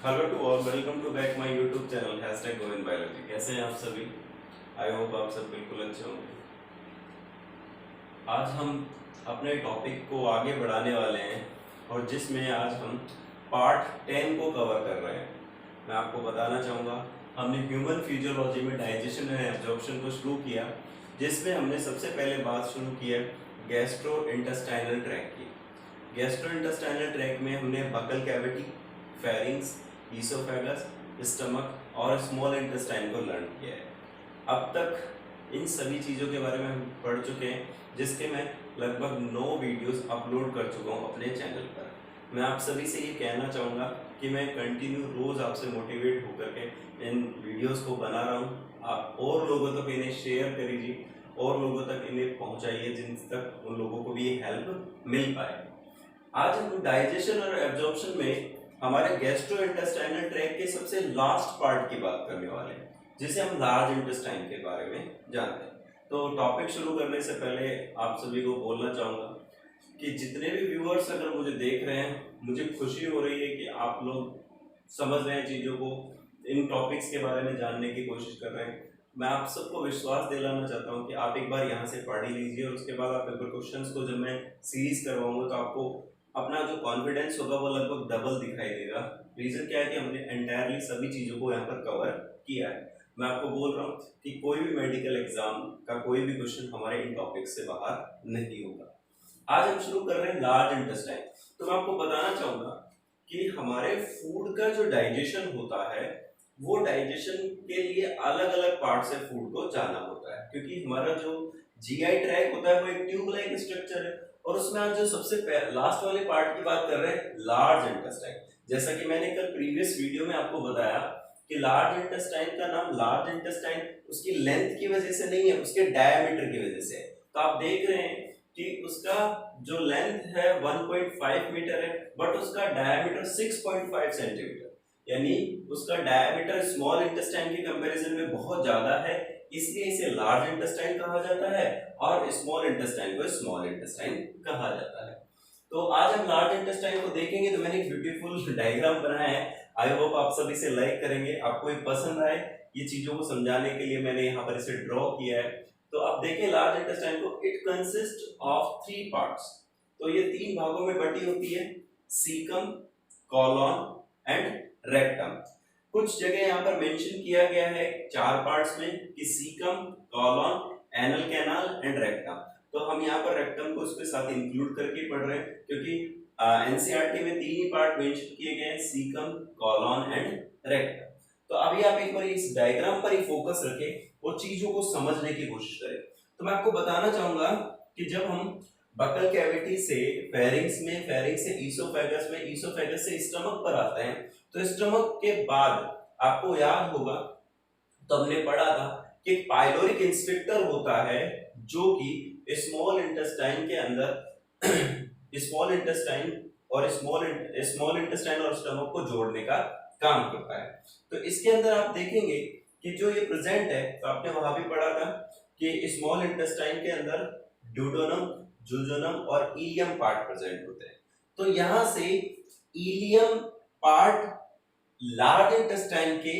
Hello to all, welcome to back my YouTube channel hashtag Govind biology. कैसे हैं आप सभी? आई होप आप सब बिल्कुल अच्छे होंगे। आज हम अपने टॉपिक को आगे बढ़ाने वाले हैं और जिसमें आज हम पार्ट 10 को कवर कर रहे हैं। मैं आपको बताना चाहूँगा, हमने ह्यूमन फिजियोलॉजी में डाइजेशन एंड एब्जॉर्प्शन को शुरू किया, जिसमें हमने सबसे पहले बात शुरू की है गैस्ट्रो इंटेस्टाइनल ट्रैक की। गैस्ट्रो इंटेस्टाइनल ट्रैक में हमने buccal cavity, pharynx, oesophagus, stomach और स्मॉल इंटेस्टाइन को लर्न किया है। अब तक इन सभी चीज़ों के बारे में हम पढ़ चुके हैं, जिसके मैं लगभग 9 वीडियोस अपलोड कर चुका हूँ अपने चैनल पर। मैं आप सभी से ये कहना चाहूँगा कि मैं कंटिन्यू रोज़ आपसे मोटिवेट होकर के इन वीडियोस को बना रहा हूँ। आप और लोगों तक इन्हें शेयर करिए और लोगों तक इन्हें पहुँचाइए जिन तक उन लोगों को भी ये हेल्प मिल पाए। आज हम डाइजेशन और एब्जॉर्प्शन में हमारे गैस्ट्रो इंटेस्टाइनल ट्रैक के सबसे लास्ट पार्ट की बात करने वाले हैं, जिसे हम लार्ज इंटेस्टाइन के बारे में जानते हैं। तो टॉपिक शुरू करने से पहले आप सभी को बोलना चाहूँगा कि जितने भी व्यूअर्स अगर मुझे देख रहे हैं, मुझे खुशी हो रही है कि आप लोग समझ रहे हैं चीज़ों को, इन टॉपिक्स के बारे में जानने की कोशिश कर रहे हैं। मैं आप सबको विश्वास दिलाना चाहता हूँ कि आप एक बार यहाँ से पढ़ ही लीजिए और उसके बाद आप पेपर क्वेश्चंस को जब मैं सीरीज करवाऊंगा तो आपको अपना जो कॉन्फिडेंस होगा वो लगभग डबल दिखाई देगा। रीज़न क्या है कि हमने एंटायरली सभी चीज़ों को यहाँ पर कवर किया है। मैं आपको बोल रहा हूँ कि कोई भी मेडिकल एग्जाम का कोई भी क्वेश्चन हमारे इन टॉपिक से बाहर नहीं होगा। आज हम शुरू कर रहे हैं लार्ज इंटेस्टाइन। तो मैं आपको बताना चाहूँगा कि हमारे फूड का जो डाइजेशन होता है वो डाइजेशन के लिए अलग अलग पार्ट से फूड को जाना होता है, क्योंकि हमारा जो जीआई ट्रैक होता है वो एक ट्यूब लाइक स्ट्रक्चर है। और उसमें आज जो सबसे लास्ट वाले पार्ट की बात कर रहे हैं, लार्ज इंटेस्टाइन। जैसा कि मैंने कल प्रीवियस वीडियो में आपको बताया कि लार्ज इंटेस्टाइन का नाम लार्ज इंटेस्टाइन उसकी लेंथ की वजह से नहीं है, उसके डायमीटर की वजह से है। तो आप देख रहे हैं कि उसका जो लेंथ है 1.5 मीटर है, बट उसका डायमीटर 6.5 सेंटीमीटर, यानी उसका डायमीटर स्मॉल इंटेस्टाइन के कंपैरिजन में बहुत ज्यादा है, इसलिए इसे लार्ज इंटेस्टाइन कहा जाता है और स्मॉल इंटेस्टाइन को स्मॉल इंटेस्टाइन कहा जाता है। तो आज हम लार्ज इंटेस्टाइन को देखेंगे। तो मैंने एक ब्यूटीफुल डायग्राम बनाया है, आई होप आप सभी से लाइक करेंगे, आपको ये पसंद आए। ये चीजों को समझाने के लिए मैंने यहाँ पर इसे ड्रॉ किया है। तो आप देखें लार्ज इंटेस्टाइन को, इट कंसिस्ट ऑफ 3 पार्ट्स। तो ये 3 भागों में बटी होती है, सीकम, कॉलॉन एंड रेक्टम। कुछ जगह यहाँ पर मेंशन किया गया है 4 पार्ट्स में कि caecum, colon, anal canal and rectum. तो हम यहाँ पर रेक्टम को उसके साथ इंक्लूड करके पढ़ रहे हैं, क्योंकि एनसीईआरटी में 3 ही पार्ट मेंशन किए गए हैं, सीकम, कॉलॉन एंड रेक्टम। तो अभी आप एक बार इस डायग्राम पर ही फोकस रखें और चीजों को समझने की कोशिश करें। तो मैं आपको बताना चाहूंगा कि जब हम बकल कैविटी से फेरिंग्स में, फेरिंग्स से ईसोफेगस में, ईसोफेगस से स्टमक पर आते हैं, तो स्टमक के बाद आपको याद होगा तो हमने पढ़ा था कि एक पाइलोरिक इंस्पेक्टर होता है जो कि स्मॉल इंटेस्टाइन के अंदर स्मॉल इंटेस्टाइन और स्मॉल इंटेस्टाइन और स्टमक को जोड़ने का काम करता है। तो इसके अंदर आप देखेंगे कि जो ये प्रेजेंट है, तो आपने वहां भी पढ़ा था कि स्मॉल इंटेस्टाइन के अंदर ड्यूडेनम, जुजोनम और इलियम पार्ट प्रेजेंट होते हैं। तो यहां से इलियम पार्ट लार्ज इंटेस्टाइन के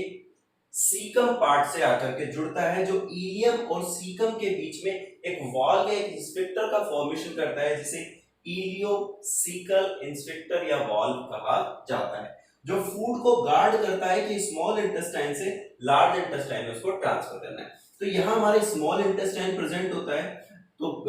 सीकम पार्ट से आकर के जुड़ता है, जो इलियम और सीकम के बीच में एक वॉल या एक इंस्पेक्टर का फॉर्मेशन करता है, जिसे इलियोसीकल इंस्पेक्टर या वॉल कहा जाता है, जो फूड को गार्ड करता है कि स्मॉल इंटेस्टाइन से लार्ज इंटेस्टाइन में उसको ट्रांसफर करना है। तो यहाँ हमारे स्मॉल इंटेस्टाइन प्रेजेंट होता है, तो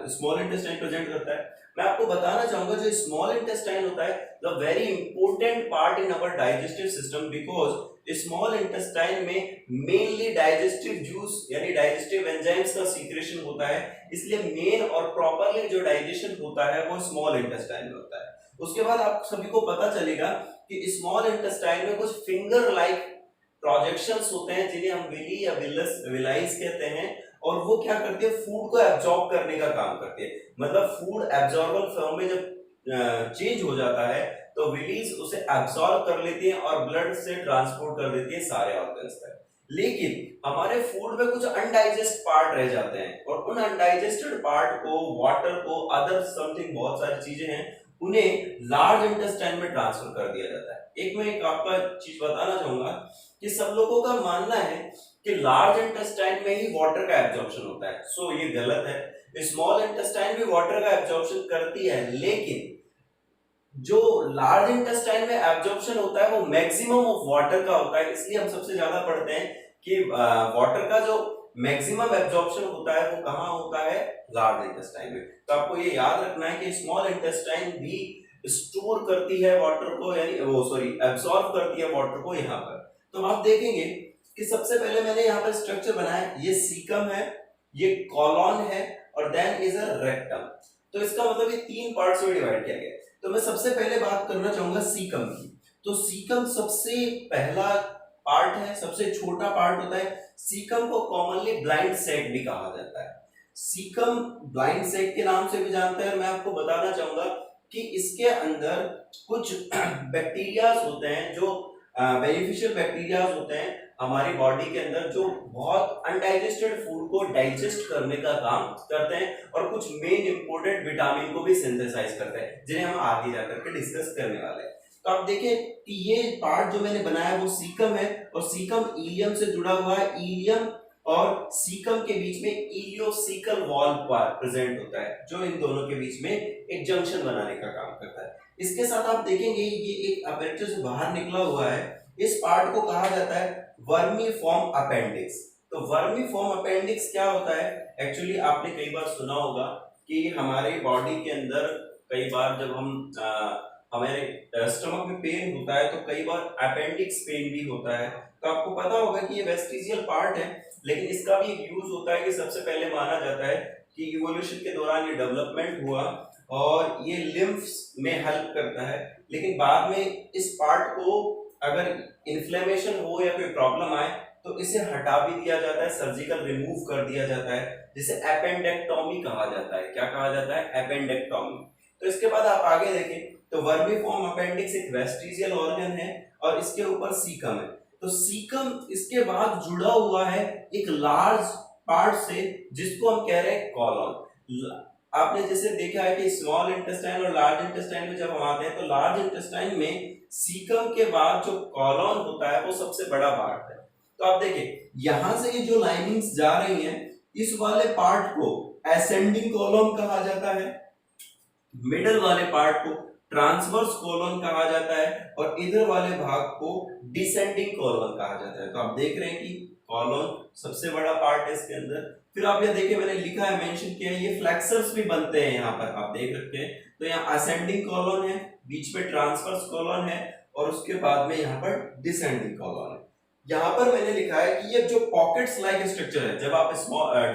स्मॉल इंटेस्टाइन प्रेजेंट करता है। मैं आपको बताना चाहूंगा जो स्मॉल इंटेस्टाइन होता है the very important part in our digestive system, because small intestine में मेनली डाइजेस्टिव जूस यानी डाइजेस्टिव एंजाइम्स का सीक्रेशन होता है, इसलिए मेन और प्रॉपरली जो डाइजेशन होता है वो स्मॉल इंटेस्टाइन में होता है। उसके बाद आप सभी को पता चलेगा कि स्मॉल इंटेस्टाइन में कुछ फिंगर लाइक प्रोजेक्शंस होते हैं जिन्हें हम विली या विलाइस कहते हैं, और वो क्या करती है, फूड को एब्जॉर्ब करने का काम करती है। मतलब फूड एब्जॉर्बल फॉर्म में जब चेंज हो जाता है तो विलीज उसे एब्सॉर्ब कर लेती है और ब्लड से ट्रांसपोर्ट कर देती है सारे ऑर्गन्स तक। लेकिन हमारे फूड में कुछ अनडाइजेस्ट पार्ट रह जाते हैं और उन अनडाइजेस्टेड पार्ट को, वाटर को, अदर समथिंग बहुत सारी चीजें हैं, उन्हें लार्ज इंटेस्टाइन में ट्रांसफर कर दिया जाता है। एक मैं एक आपका चीज बताना चाहूंगा कि सब लोगों का मानना है कि लार्ज इंटेस्टाइन में ही वाटर का एब्जॉर्प्शन होता है। सो ये गलत है। स्मॉल इंटेस्टाइन भी वाटर का एब्जॉर्प्शन करती है, लेकिन जो लार्ज इंटेस्टाइन में एब्जॉर्प्शन होता है वो मैक्सिमम ऑफ वाटर का होता है। इसलिए हम सबसे ज्यादा पढ़ते हैं कि वाटर का जो मैक्सिमम एब्जॉर्प्शन होता है वो कहाँ होता है, लार्ज इंटेस्टाइन में। तो आपको ये याद रखना है कि स्मॉल इंटेस्टाइन भी स्टोर करती है वाटर को, यानी वो सॉरी एब्सॉर्ब करती है वाटर को यहाँ पर। तो आप देखेंगे कि सबसे पहले मैंने यहाँ पर स्ट्रक्चर बनाया, ये सीकम है, ये कॉलॉन है और देन इज अ रेक्टम। तो इसका मतलब ये तीन पार्ट्स में डिवाइड किया गया। तो मैं सबसे पहले बात करना चाहूंगा सीकम की। तो सीकम सबसे पहला पार्ट है, सबसे छोटा पार्ट होता है। सीकम को कॉमनली ब्लाइंड सैक भी कहा जाता है। सीकम ब्लाइंड सैक के नाम से भी जानते हैं। मैं आपको बताना चाहूंगा कि इसके अंदर कुछ बैक्टीरियाज होते हैं जो बेनिफिशियल बैक्टीरियाज होते हैं हमारी बॉडी के अंदर, जो बहुत अनडाइजेस्टेड फूड को डाइजेस्ट करने का काम करते हैं और कुछ मेन इंपोर्टेंट विटामिन को भी सिंथेसाइज करते हैं, जिन्हें हम आगे जाकर के डिस्कस करने वाले हैं। तो आप देखिए कि ये पार्ट जो मैंने बनाया वो सीकम है और सीकम इलियम से जुड़ा हुआ है। इलियम और सीकम के बीच में इलियोसिकल वॉल प्रेजेंट होता है, जो इन दोनों के बीच में एक जंक्शन बनाने का काम करता है। इसके साथ आप देखेंगे ये एक अपैरेटस से बाहर निकला हुआ है। इस पार्ट को कहा जाता है वर्मीफॉर्म अपेंडिक्स। तो वर्मीफॉर्म अपेंडिक्स क्या होता है? एक्चुअली आपने कई बार सुना होगा कि हमारे बॉडी के अंदर कई बार जब हम हमारे स्टमक में पेन होता है तो कई बार अपेंडिक्स पेन भी होता है। तो आपको पता होगा कि ये वेस्टिजियल पार्ट है, लेकिन इसका भी एक यूज होता है कि सबसे पहले माना जाता है कि इवोल्यूशन के दौरान ये डेवलपमेंट हुआ और ये लिम्फ्स में हेल्प करता है, लेकिन बाद में इस पार्ट को अगर इन्फ्लेमेशन हो या कोई प्रॉब्लम आए तो इसे हटा भी दिया जाता है, सर्जिकल रिमूव कर दिया जाता है, जिसे एपेंडेक्टोमी कहा जाता है। क्या कहा जाता है? एपेंडेक्टोमी। तो इसके बाद आप आगे देखें तो वर्मीफॉर्म अपेंडिक्स एक वेस्टिजियल ऑर्गन है और इसके ऊपर सीकम है। तो सीकम इसके बाद जुड़ा हुआ है एक लार्ज पार्ट से, जिसको हम कह रहे हैं कॉलॉन। आपने जैसे देखा है कि स्मॉल इंटेस्टाइन और लार्ज इंटेस्टाइन में जब हम आते हैं तो लार्ज इंटेस्टाइन में सीकम के बाद जो कॉलॉन होता है वो सबसे बड़ा पार्ट है। तो आप देखिए यहां से ये जो लाइनिंग्स जा रही हैं, इस वाले पार्ट को असेंडिंग कॉलम कहा जाता है, मिडल वाले पार्ट को ट्रांसवर्स कॉलम कहा जाता है और इधर वाले भाग को डिसेंडिंग कॉलम कहा जाता है। तो आप देख रहे हैं कि कॉलम सबसे बड़ा पार्ट है इसके अंदर। फिर आप यह देखिए मैंने लिखा है, मेंशन किया है, ये फ्लेक्सर्स भी बनते हैं यहाँ पर, आप देख रखे हैं। तो यहाँ असेंडिंग कॉलम है, बीच में ट्रांसवर्स कॉलम है और उसके बाद में यहाँ पर डिसेंडिंग कॉलम है। यहाँ पर मैंने लिखा है कि ये जो पॉकेट्स लाइक स्ट्रक्चर है, जब आप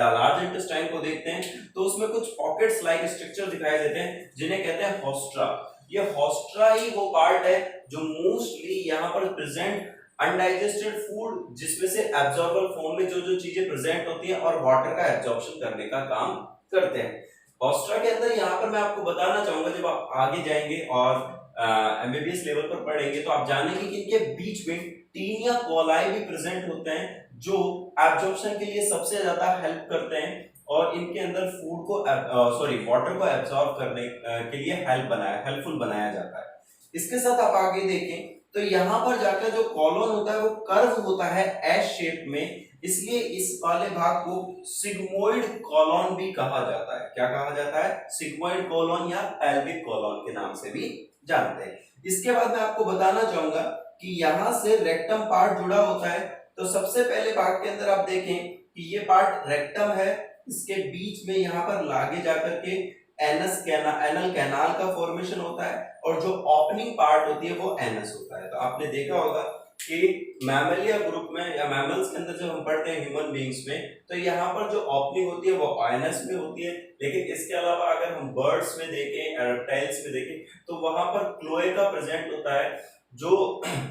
लार्ज इंटेस्टाइन को देखते हैं तो उसमें कुछ पॉकेट्स लाइक स्ट्रक्चर दिखाई देते हैं जिन्हें कहते हैं होस्ट्रा। ये होस्ट्रा ही वो पार्ट है जो मोस्टली यहाँ पर प्रेजेंट अनडाइजेस्टेड फूड, जिसमें से एब्जॉर्बर फॉर्म में जो जो चीजें प्रेजेंट होती हैं और वाटर का एब्जॉर्प्शन करने का काम करते हैं। होस्ट्रा के अंदर यहाँ पर मैं आपको बताना चाहूंगा, जब आप आगे जाएंगे और एमबीबीएस लेवल पर पढ़ेंगे तो आप जानेंगे कि इनके बीच में टीनिया कोलाई भी प्रेजेंट होते हैं, जो एब्जॉर्प्शन के लिए सबसे ज्यादा हेल्प करते हैं और इनके अंदर फूड को वाटर को एब्जॉर्ब करने के लिए हेल्पफुल बनाया जाता है। इसके साथ आप आगे देखें तो यहाँ पर जाकर जो कॉलम होता है वो कर्व होता है एस शेप में, इसलिए इस वाले भाग को सिग्मोइड कॉलम भी कहा जाता है। क्या कहा जाता है? सिग्मोइड कॉलम या पेल्विक कॉलम के नाम से भी जानते हैं। इसके बाद मैं आपको बताना चाहूंगा कि यहाँ से रेक्टम पार्ट जुड़ा होता है। तो सबसे पहले भाग के अंदर आप देखें कि ये पार्ट रेक्टम है, इसके बीच में यहाँ पर लागे जाकर के एनल कैनाल का फॉर्मेशन होता है और जो ओपनिंग पार्ट होती है वो एनस होता है। तो आपने देखा होगा कि मैमलिया ग्रुप में या मैमल्स के अंदर जब हम पढ़ते हैं ह्यूमन बीइंग्स में, तो यहाँ पर जो ओपनिंग होती है वो एनस में होती है, लेकिन इसके अलावा अगर हम बर्ड्स में देखें, रेप्टाइल्स में देखें, तो वहां पर क्लोएका प्रेजेंट होता है जो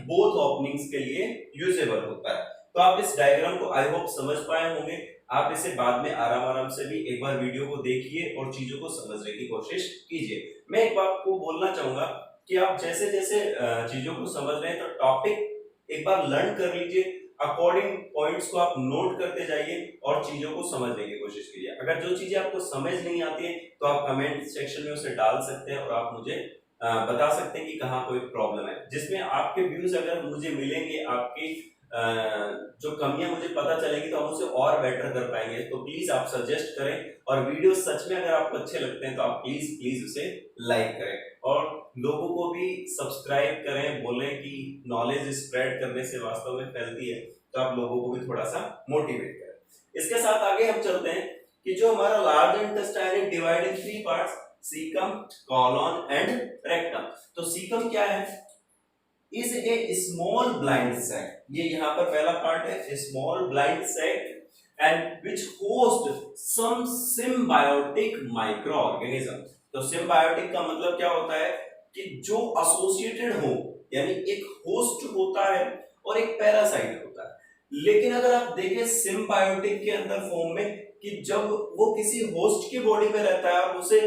बोथ ओपनिंग्स के लिए यूजेबल होता है। तो आप इस डायग्राम को आई होप समझ पाए होंगे। आप इसे बाद में आराम से भी एक बार वीडियो को देखिए और चीजों को समझने की कोशिश कीजिए। मैं एक बात को बोलना चाहूंगा कि आप जैसे जैसे चीजों को समझ रहे हैं तो टॉपिक एक बार लर्न कर लीजिए, अकॉर्डिंग पॉइंट्स को आप नोट करते जाइए और चीजों को समझने की कोशिश कीजिए। अगर जो चीजें आपको समझ नहीं आती है तो आप कमेंट सेक्शन में उसे डाल सकते हैं और आप मुझे बता सकते हैं कि कहाँ कोई प्रॉब्लम है, जिसमें आपके व्यूज अगर मुझे मिलेंगे, आपकी जो कमियां मुझे पता चलेगी तो हम उसे और बेटर कर पाएंगे। तो प्लीज आप सजेस्ट करें, और वीडियो सच में अगर आपको अच्छे लगते हैं तो आप प्लीज प्लीज उसे लाइक करें, और लोगों को भी सब्सक्राइब करें, बोलें कि नॉलेज स्प्रेड करने से वास्तव में फैलती है, तो आप लोगों को भी थोड़ा सा मोटिवेट करें। इसके साथ आगे हम चलते हैं कि जो हमारा large intestine is divided in 3 parts, caecum, colon and rectum. तो सीकम क्या है? Is a small blind sac, ये यहाँ पर पहला पार्ट है, small blind sac and which host some symbiotic microorganism. तो सिम्बायोटिक का मतलब क्या होता है कि जो एसोसिएटेड हो, यानी एक होस्ट होता है और एक पैरासाइट होता है। लेकिन अगर आप देखें सिम्बायोटिक के अंदर फॉर्म में, कि जब वो किसी होस्ट की बॉडी में रहता है और उसे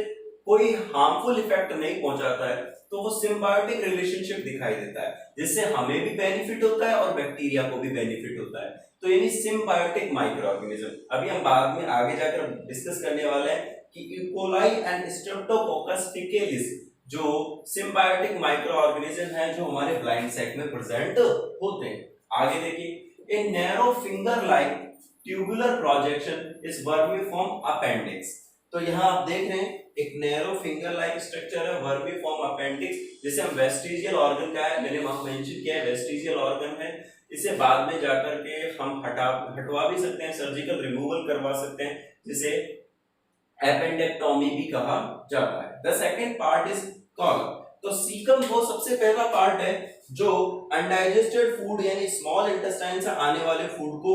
कोई हार्मफुल इफेक्ट नहीं पहुंचाता है, तो वो सिम्बायोटिक रिलेशनशिप दिखाई देता है, जिससे हमें भी बेनिफिट होता है और बैक्टीरिया को भी बेनिफिट होता है। तो यानी सिम्बायोटिक माइक्रो ऑर्गेनिज्म। अभी हम बाद में आगे जाकर डिस्कस करने वाले हैं कि इकोलाई एंड स्ट्रेप्टोकोकस फिकेलिस जो सिम्बायोटिक माइक्रो ऑर्गेनिज्म है, जो हमारे ब्लाइंड सैक में प्रेजेंट होते हैं। आगे देखिए, a narrow finger like tubular projection is vermiform appendix. तो यहाँ आप देख रहे हैं एक नैरो फिंगर लाइक स्ट्रक्चर है, वर्मीफॉर्म अपेंडिक्स, जिसे हम वेस्टिजियल ऑर्गन का है, मैंने वहां मेंशन किया है वेस्टिजियल ऑर्गन है। इसे बाद में जाकर के हम हटवा भी सकते हैं, सर्जिकल रिमूवल करवा सकते हैं, जिसे एपेंडेक्टोमी भी कहा जाता है। The second part is column. तो सीकम वो सबसे पहला पार्ट है जो अनडाइजेस्टेड फूड यानी स्मॉल इंटेस्टाइन से आने वाले फूड को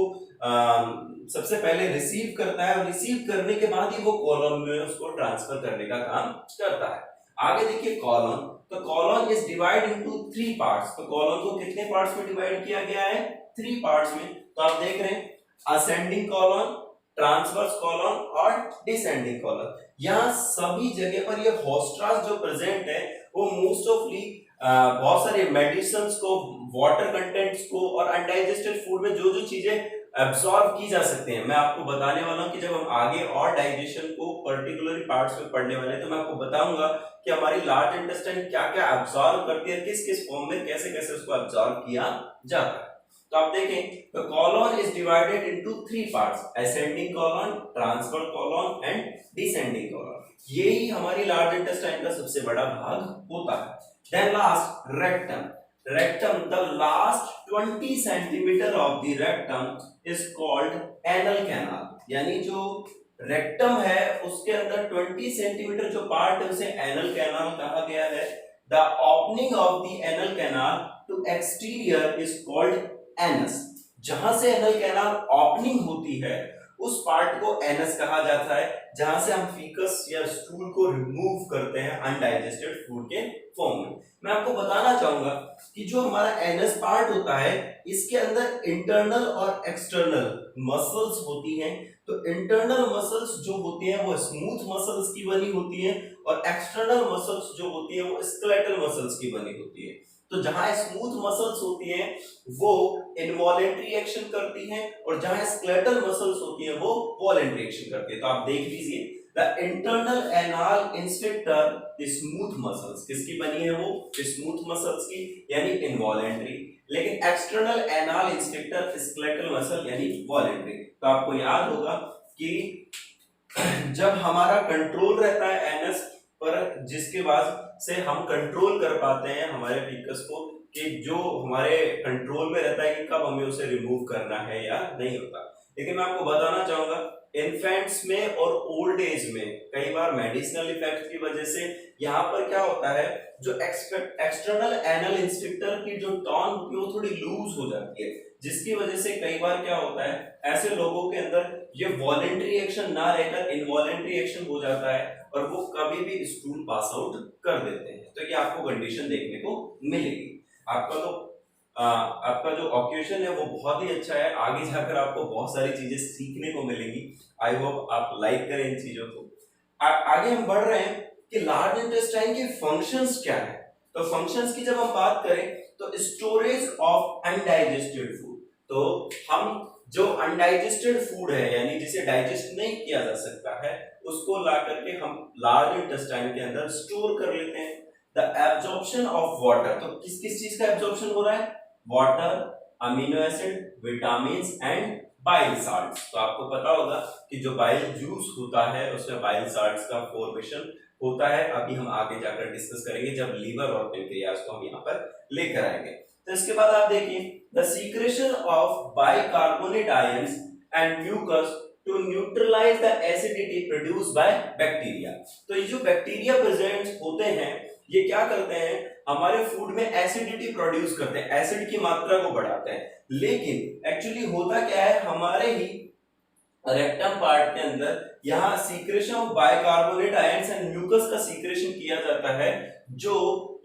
सबसे पहले रिसीव करता है, और रिसीव करने के बाद ही वो कॉलम में उसको ट्रांसफर करने का काम करता है। आगे देखिए कॉलम। तो column is divide into 3 parts. तो कॉलम को कितने पार्ट्स में डिवाइड किया गया है? 3 पार्ट्स में। तो आप देख रहे हैं असेंडिंग कॉलम, ट्रांसवर्स कॉलम और डिसेंडिंग कॉलम। यहाँ सभी जगह पर ये होस्ट्रास जो प्रेजेंट है वो मोस्ट ऑफली बहुत सारे मेडिसिन को, वाटर कंटेंट्स को और अनडाइजेस्टेड फूड में जो जो चीजें एब्सॉर्ब की जा सकते हैं, मैं आपको बताने वाला हूं कि जब हम आगे और डाइजेशन को पर्टिकुलर पार्ट्स में पढ़ने वाले हैं तो मैं आपको बताऊंगा कि हमारी लार्ज इंटेस्टाइन क्या क्या एब्सॉर्ब करती है, किस किस फॉर्म में कैसे कैसे उसको एब्सॉर्ब किया जाता है। तो आप देखें तो column is divided into 3 parts, ascending column, transfer column and descending column. यही हमारी लार्ज इंटेस्टाइन का सबसे बड़ा भाग होता है। Then last rectum. Rectum, the last 20 centimeter of the rectum is called anal canal। यानी जो रेक्टम है उसके अंदर 20 सेंटीमीटर जो पार्ट है उसे एनल कैनाल कहा गया है। The opening of the anal canal to exterior is called anus। जहां से एनल कैनाल ओपनिंग होती है उस पार्ट को एनस कहा जाता है, जहां से हम फीकस या स्टूल को रिमूव करते हैं अनडाइजेस्टेड फूड के फॉर्म में। मैं आपको बताना चाहूंगा कि जो हमारा एनस पार्ट होता है इसके अंदर इंटरनल और एक्सटर्नल मसल्स होती हैं। तो इंटरनल मसल्स जो होती हैं वो स्मूथ मसल्स की बनी होती हैं, और एक्सटर्नल मसल्स जो होती हैं वो स्केलेटल मसल्स की बनी होती है। तो जहां स्मूथ मसल्स होती हैं वो इनवॉलेंट्री एक्शन करती हैं, और जहां स्केलेटल मसल्स होती हैं वो वॉलेंट्री एक्शन करती है। तो आप देख लीजिए the internal anal inspector smooth muscles किसकी बनी है? वो स्मूथ मसल्स की, यानी इनवॉलेंट्री। लेकिन external anal inspector skeletal muscle यानी वॉलेंट्री। तो आपको याद होगा कि जब हमारा कंट्रोल रहता है एनस पर, जिसके बाद से हम कंट्रोल कर पाते हैं हमारे फीकस को, कि जो हमारे कंट्रोल में रहता है कि कब हमें उसे रिमूव करना है या नहीं होता। लेकिन मैं आपको बताना चाहूंगा इन्फेंट्स में और ओल्ड एज में कई बार मेडिसिनल इफेक्ट की वजह से यहाँ पर क्या होता है, जो एक्सटर्नल एनल इंस्पेक्टर की जो टॉन होती है वो थोड़ी लूज हो जाती है, जिसकी वजह से कई बार क्या होता है ऐसे लोगों के अंदर ये वॉलेंट्री एक्शन ना रहकर इनवॉलेंट्री एक्शन हो जाता है और वो कभी भी स्टूल पास आउट कर देते हैं। तो ये आपको कंडीशन देखने को मिलेगी। आपका जो ऑक्यूपेशन है वो बहुत ही अच्छा है, आगे जाकर आपको बहुत सारी चीजें सीखने को मिलेंगी। आई होप आप लाइक करें इन चीजों को। आगे हम बढ़ रहे हैं कि लार्ज इंटेस्टाइन के फंक्शंस क्या है। तो फंक्शंस की जब हम बात करें तो स्टोरेज ऑफ अनडाइजेस्टेड फूड। तो हम जो अनडाइजेस्टेड फूड है यानी जिसे डाइजेस्ट नहीं किया जा सकता है उसको ला करके हम लार्ज इंटेस्टाइन के अंदर स्टोर कर लेते हैं। द एब्जॉर्प्शन ऑफ वाटर, तो किस किस चीज का एब्जॉर्प्शन हो रहा है? Water, amino acid, vitamin and bile salts. तो आपको पता होगा कि जो बाइल जूस होता है उसमें बाइल साल्ट्स का फॉर्मेशन होता है। अभी हम आगे जाकर डिस्कस करेंगे जब लीवर और पेनक्रियाज को हम यहाँ पर लेकर आएंगे। तो इसके बाद आप देखिए the secretion of bicarbonate ions and mucus to neutralise the acidity produced by bacteria. तो ये जो बैक्टीरिया प्रेजेंट होते हैं ये क्या करते हैं? हमारे फूड में एसिडिटी प्रोड्यूस करते हैं, एसिड की मात्रा को बढ़ाते हैं। लेकिन एक्चुअली होता क्या है, हमारे ही रेक्टम पार्ट के अंदर यहाँ secretion of bicarbonate ions and mucus का सीक्रेशन किया जाता है, जो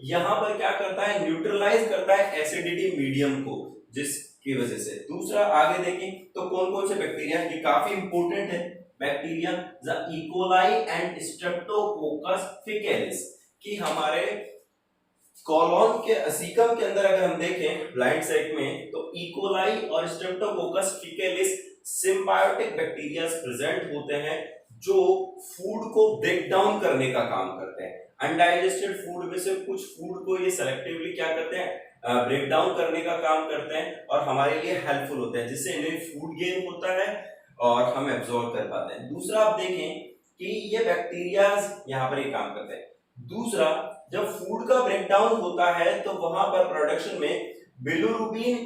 यहाँ पर क्या करता है? न्यूट्रलाइज करता है एसिडिटी मीडियम को, जिसकी वजह से। दूसरा आगे देखें तो कौन कौन से बैक्टीरिया, ये काफी इंपॉर्टेंट है bacteria, the E coli and streptococcus faecalis, कि हमारे कॉलोन के सीकम के अंदर अगर हम देखें ब्लाइंड सेट में, तो इकोलाई और स्ट्रेप्टोकोकस फेकलिस सिम्बायोटिक बैक्टीरिया प्रेजेंट होते हैं जो फूड को ब्रेक डाउन करने का काम करते हैं। अनडाइजेस्टेड फूड में से कुछ फूड को ये सेलेक्टिवली क्या करते हैं? ब्रेक डाउन करने का काम करते हैं और हमारे लिए हेल्पफुल होते हैं, जिससे इन्हें फूड गेन होता है और हम एब्जॉर्ब कर पाते हैं। दूसरा आप देखें कि ये बैक्टीरिया यहाँ पर ये काम करते हैं। दूसरा, जब फूड का ब्रेकडाउन होता है तो वहां पर प्रोडक्शन में बिलिरुबिन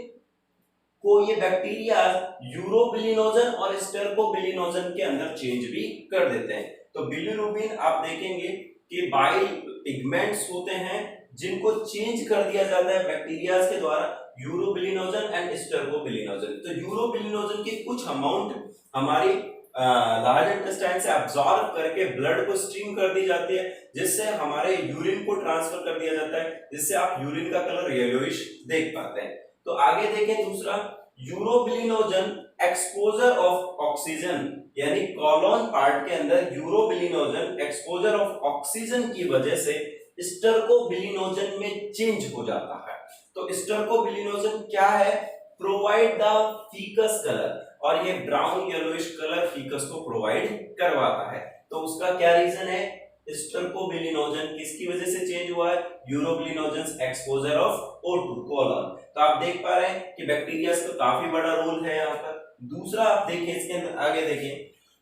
को ये बैक्टीरिया यूरोबिलिनोजन और स्टेरकोबिलिनोजन के अंदर चेंज भी कर देते हैं। तो बिलिरुबिन आप देखेंगे कि बाइल पिगमेंट्स होते हैं जिनको चेंज कर दिया जाता है बैक्टीरिया के द्वारा यूरोबिलिनोजन एंड स्टेरकोबिलिनोजन। तो यूरोबिलिनोजन की कुछ अमाउंट हमारी लार्ज इंटेस्टाइन से अब्सॉर्ब करके ब्लड को स्टीम कर दी जाती है, जिससे हमारे यूरिन को ट्रांसफर कर दिया जाता है, जिससे आप यूरिन का कलर येलोइश देख पाते हैं। तो आगे देखें दूसरा, यूरोबिलिनोजन एक्सपोजर ऑफ ऑक्सीजन, यानी कॉलोन पार्ट के अंदर यूरोबिलिनोजन एक्सपोजर ऑफ ऑक्सीजन की वजह से स्टेरकोबिलिनोजन में चेंज हो जाता है। तो स्टेरकोबिलिनोजन क्या है? प्रोवाइड द फीकस कलर, और ये ब्राउन येलोइश कलर फीकस को प्रोवाइड करवाता है। तो उसका क्या रीजन है? स्टेरकोबिलिनोजन किसकी वजह से चेंज हुआ है? Urobilinogen exposure of O2 colon. तो आप देख पा रहे हैं कि बैक्टीरिया का काफी बड़ा रोल है यहाँ पर। दूसरा आप देखिए इसके अंदर आगे देखें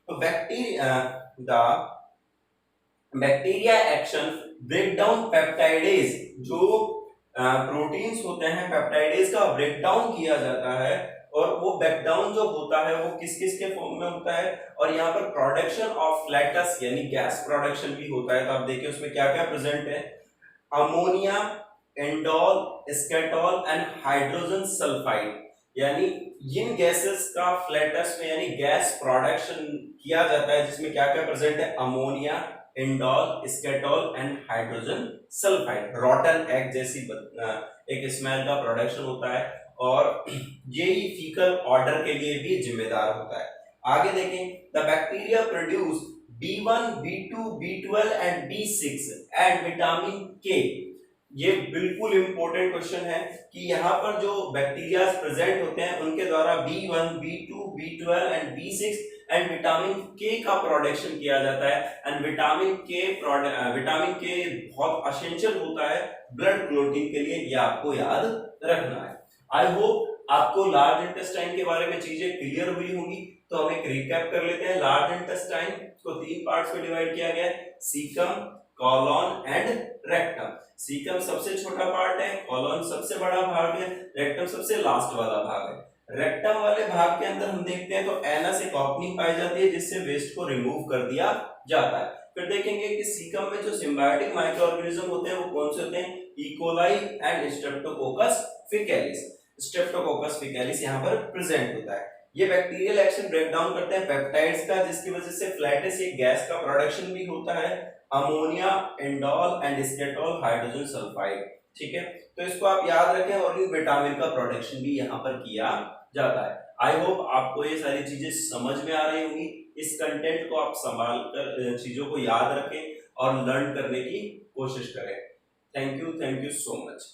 तो bacteria action break down peptidase, जो प्रोटीन्स होते हैं पेप्टाइडेज का ब्रेक डाउन किया जाता है, और वो ब्रेकडाउन जो होता है वो किस किस के फॉर्म में होता है? और यहाँ पर प्रोडक्शन ऑफ फ्लैटस यानी गैस प्रोडक्शन भी होता है। तो आप देखिए उसमें क्या क्या प्रेजेंट है? Ammonia, indole, skatole and hydrogen sulphide, यानी इन गैसेस का फ्लैटस में यानी गैस प्रोडक्शन किया जाता है, जिसमें क्या क्या प्रेजेंट है? Ammonia, indole, skatole and hydrogen sulphide. Rotten egg जैसी एक स्मेल का प्रोडक्शन होता है, और यही फीकल ऑर्डर के लिए भी जिम्मेदार होता है। आगे देखें, the bacteria produce B1, B2, B12 and B6 and vitamin K। ये बिल्कुल इंपॉर्टेंट क्वेश्चन है कि यहाँ पर जो बैक्टीरिया प्रेजेंट होते हैं उनके द्वारा B1, B2, B12 and B6 and vitamin K का प्रोडक्शन किया जाता है। एंड विटामिन K बहुत एसेंशियल होता है ब्लड क्लोटिंग के लिए, ये आपको याद रखना है। आई होप आपको लार्ज इंटेस्टाइन के बारे में चीजें क्लियर हुई होंगी। तो हम एक रिकैप कर लेते हैं। लार्ज इंटेस्टाइन को 3 पार्ट्स में डिवाइड किया गया है, caecum, colon and rectum. Caecum सबसे छोटा पार्ट है, कॉलोन सबसे बड़ा भाग है, रेक्टम सबसे लास्ट वाला भाग है। रेक्टम वाले भाग के अंदर हम देखते हैं तो एनस एक ओपनिंग पाई जाती है जिससे वेस्ट को रिमूव कर दिया जाता है। फिर देखेंगे कि सीकम में जो सिम्बायोटिक माइक्रो ऑर्गेनिज्म होते हैं वो कौन से होते हैं? E coli and streptococcus faecalis. Streptococcus faecalis यहाँ पर प्रेजेंट होता है। ये बैक्टीरियल एक्शन ब्रेक डाउन करते हैं पेप्टाइड्स का, जिसकी वजह से फ्लैटस एक गैस का प्रोडक्शन भी होता है, अमोनिया, एंडोल एंड स्केटोल, हाइड्रोजन सल्फाइड। ठीक है, तो इसको आप याद रखें, और इन विटामिन का प्रोडक्शन भी यहाँ पर किया जाता है। आई होप आपको ये सारी चीजें समझ में आ रही होंगी। इस कंटेंट को आप संभाल कर चीजों को याद रखें और लर्न करने की कोशिश करें। Thank you so much.